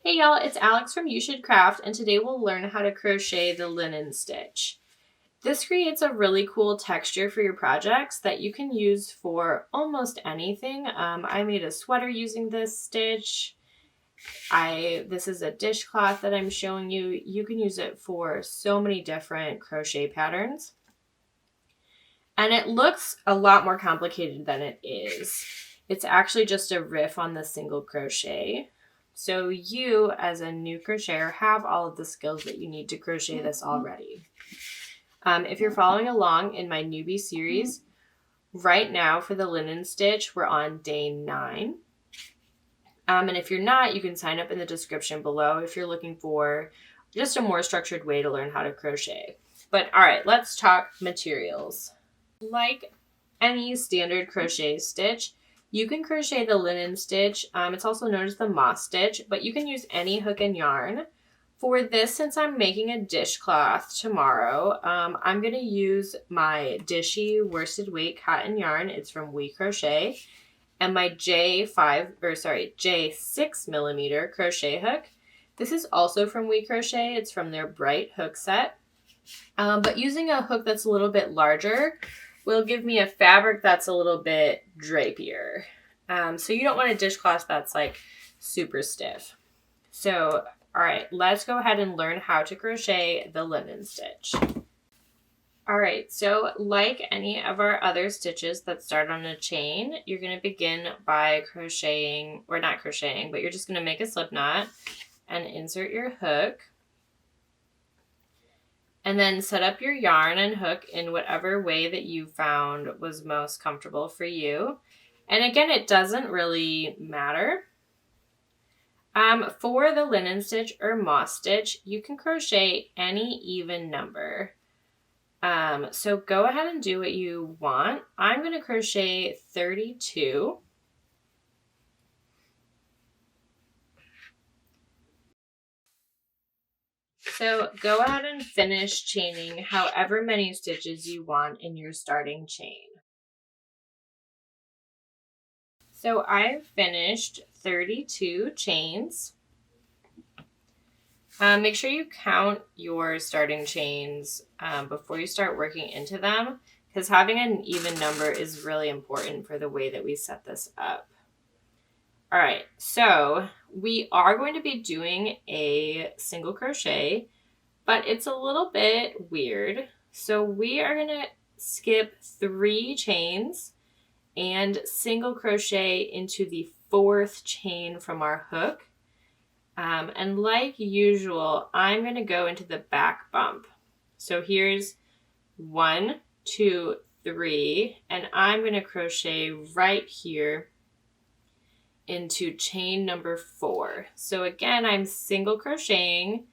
Hey y'all, it's Alex from You Should Craft, and today we'll learn how to crochet the linen stitch. This creates a really cool texture for your projects that you can use for almost anything. I made a sweater using this stitch. This is a dishcloth that I'm showing you. You can use it for so many different crochet patterns. And it looks a lot more complicated than it is. It's actually just a riff on the single crochet. So you, as a new crocheter, have all of the skills that you need to crochet this already. If you're following along in my Newbie Series, right now for the linen stitch, we're on day 9. And if you're not, you can sign up in the description below if you're looking for just a more structured way to learn how to crochet. But all right, let's talk materials. Like any standard crochet stitch, you can crochet the linen stitch. It's also known as the moss stitch, but you can use any hook and yarn. For this, since I'm making a dishcloth tomorrow, I'm going to use my Dishy worsted weight cotton yarn. It's from We Crochet, and my J6 millimeter crochet hook. This is also from We Crochet. It's from their Bright hook set. But using a hook that's a little bit larger will give me a fabric that's a little bit drapier. So you don't want a dishcloth that's like super stiff. So, all right, let's go ahead and learn how to crochet the linen stitch. All right, so like any of our other stitches that start on a chain, you're going to begin by crocheting, or not crocheting, but you're just going to make a slip knot and insert your hook. And then set up your yarn and hook in whatever way that you found was most comfortable for you. And again, it doesn't really matter. For the linen stitch or moss stitch, you can crochet any even number. So go ahead and do what you want. I'm going to crochet 32. So go ahead and finish chaining however many stitches you want in your starting chain. So I've finished 32 chains. Make sure you count your starting chains before you start working into them, because having an even number is really important for the way that we set this up. All right, so we are going to be doing a single crochet, but it's a little bit weird. So we are going to skip 3 chains and single crochet into the 4th chain from our hook. And like usual, I'm going to go into the back bump. So here's 1, 2, 3, and I'm going to crochet right here into chain number 4. So again, I'm single crocheting,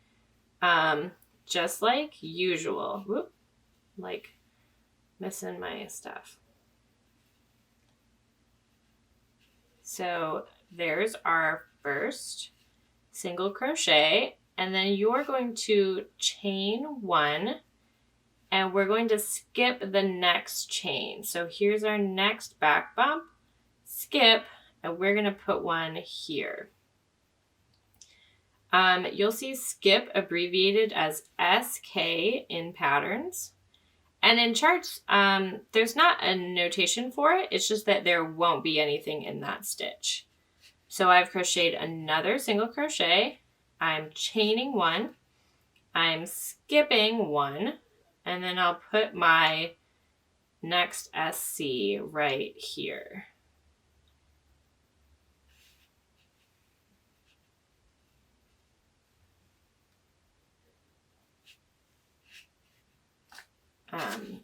just like usual. Whoop, like missing my stuff. So there's our first single crochet, and then you're going to chain 1, and we're going to skip the next chain. So here's our next back bump, skip, and we're going to put one here. You'll see skip abbreviated as SK in patterns. And in charts, there's not a notation for it. It's just that there won't be anything in that stitch. So I've crocheted another single crochet. I'm chaining 1. I'm skipping 1. And then I'll put my next SC right here.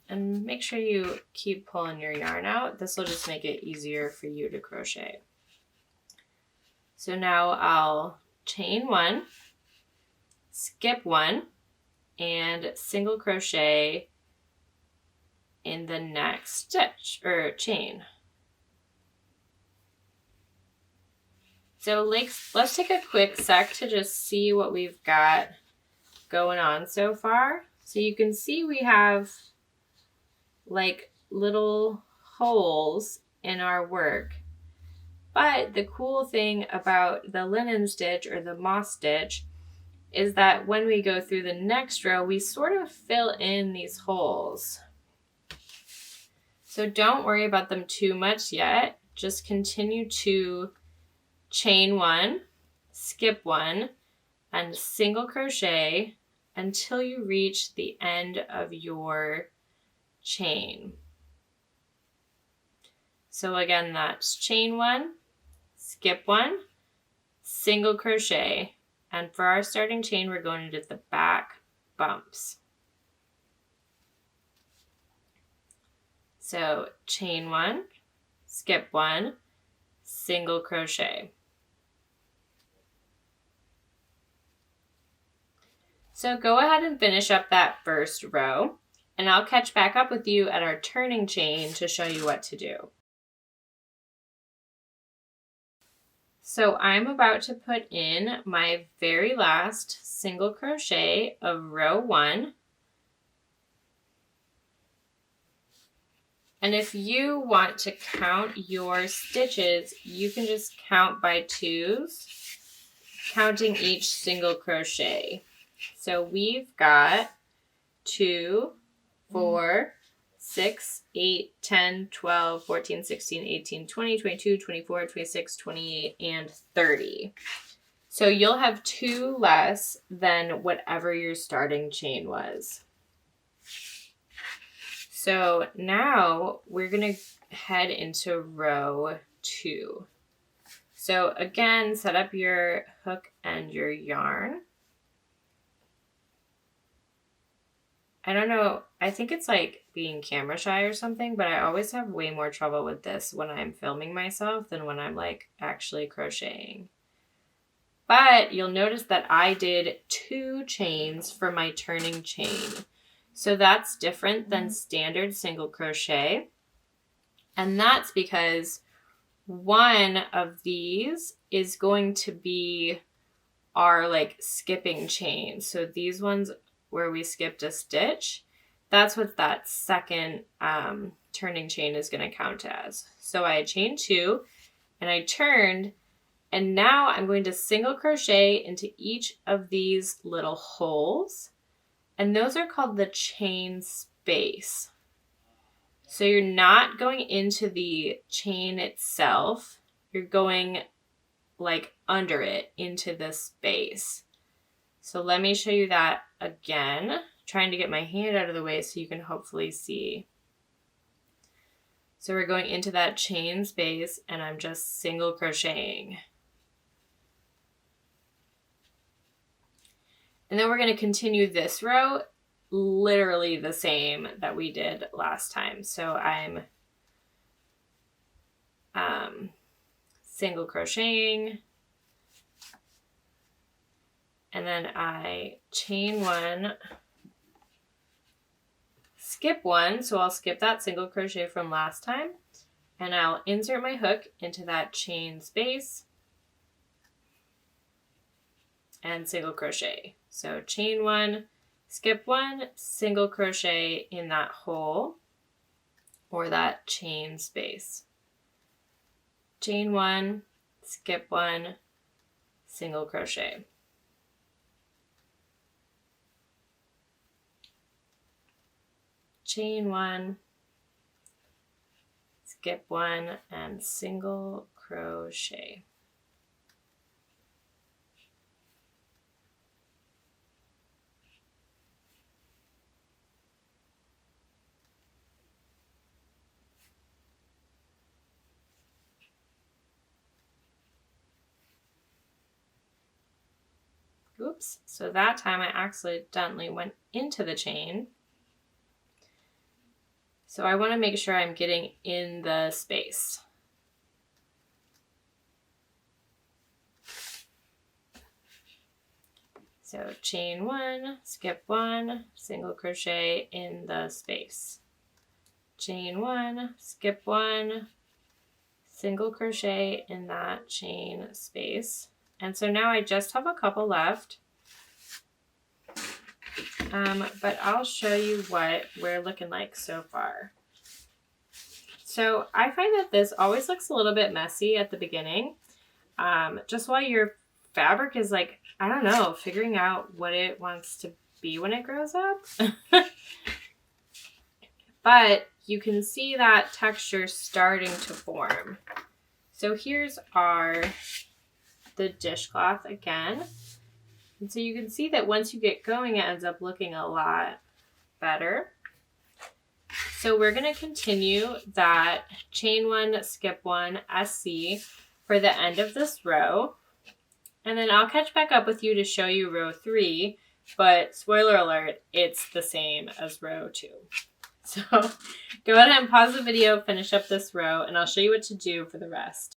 And make sure you keep pulling your yarn out. This will just make it easier for you to crochet. So now I'll chain 1, skip 1, and single crochet in the next stitch or chain. So let's take a quick sec to just see what we've got going on so far. So you can see we have like little holes in our work. But the cool thing about the linen stitch or the moss stitch is that when we go through the next row, we sort of fill in these holes. So don't worry about them too much yet. Just continue to chain one, skip one, and single crochet until you reach the end of your chain. So again, that's chain one, skip one, single crochet, and for our starting chain, we're going to do the back bumps. So chain one, skip one, single crochet. So go ahead and finish up that first row, and I'll catch back up with you at our turning chain to show you what to do. So I'm about to put in my very last single crochet of row one. And if you want to count your stitches, you can just count by twos, counting each single crochet. So we've got 2, 4, 6, 8, 10, 12, 14, 16, 18, 20, 22, 24, 26, 28, and 30. So you'll have 2 less than whatever your starting chain was. So now we're going to head into row 2. So again, set up your hook and your yarn. I don't know, I think it's like being camera shy or something, but I always have way more trouble with this when I'm filming myself than when I'm like actually crocheting. But you'll notice that I did 2 chains for my turning chain. So that's different than standard single crochet. And that's because one of these is going to be our like skipping chain. So these ones where we skipped a stitch, that's what that second turning chain is going to count as. So I chained 2 and I turned, and now I'm going to single crochet into each of these little holes, and those are called the chain space. So you're not going into the chain itself, you're going like under it into the space. So let me show you that again, trying to get my hand out of the way so you can hopefully see. So we're going into that chain space and I'm just single crocheting. And then we're going to continue this row literally the same that we did last time. So I'm single crocheting, and then I chain 1, skip 1, so I'll skip that single crochet from last time, and I'll insert my hook into that chain space and single crochet. So chain 1, skip 1, single crochet in that hole or that chain space. Chain 1, skip 1, single crochet. Chain 1, skip 1, and single crochet. Oops, so that time I accidentally went into the chain. So I want to make sure I'm getting in the space. So chain 1, skip 1, single crochet in the space. Chain 1, skip 1, single crochet in that chain space. And so now I just have a couple left. But I'll show you what we're looking like so far. So I find that this always looks a little bit messy at the beginning, just while your fabric is like, I don't know, figuring out what it wants to be when it grows up. But you can see that texture starting to form. So here's the dishcloth again. And so you can see that once you get going, it ends up looking a lot better. So we're going to continue that chain 1, skip 1, SC for the end of this row. And then I'll catch back up with you to show you row 3, but spoiler alert, it's the same as row 2. So go ahead and pause the video, finish up this row, and I'll show you what to do for the rest.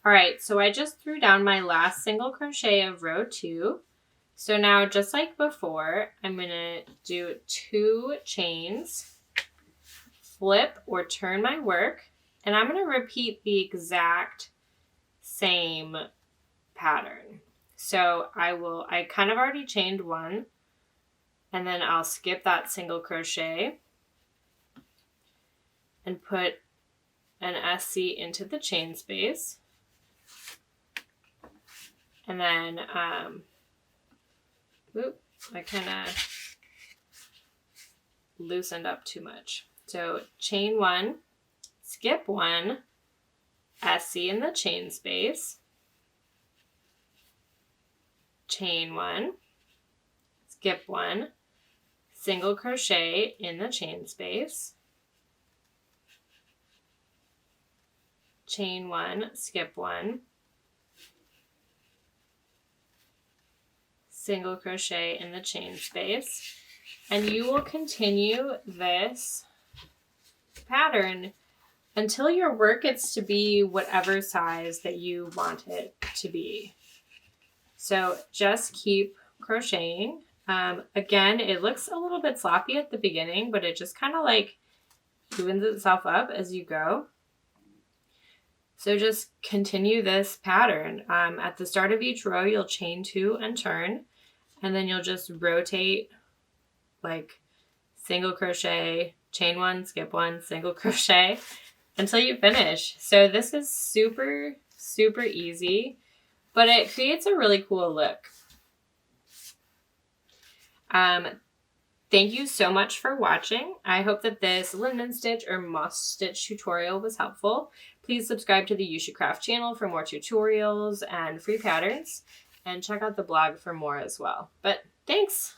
All right, so I just threw down my last single crochet of row 2. So now, just like before, I'm going to do 2 chains, flip or turn my work, and I'm going to repeat the exact same pattern. So I kind of already chained 1, and then I'll skip that single crochet and put an SC into the chain space. And then, I kind of loosened up too much. So chain 1, skip 1, SC in the chain space, chain 1, skip 1, single crochet in the chain space, chain 1, skip 1, single crochet in the chain space, and you will continue this pattern until your work gets to be whatever size that you want it to be. So just keep crocheting. Again, it looks a little bit sloppy at the beginning, but it just kind of like evens itself up as you go. So just continue this pattern. At the start of each row, you'll chain 2 and turn, and then you'll just rotate like single crochet, chain 1, skip 1, single crochet until you finish. So this is super, super easy, but it creates a really cool look. Thank you so much for watching. I hope that this linen stitch or moss stitch tutorial was helpful. Please subscribe to the You Should Craft channel for more tutorials and free patterns, and check out the blog for more as well. But thanks!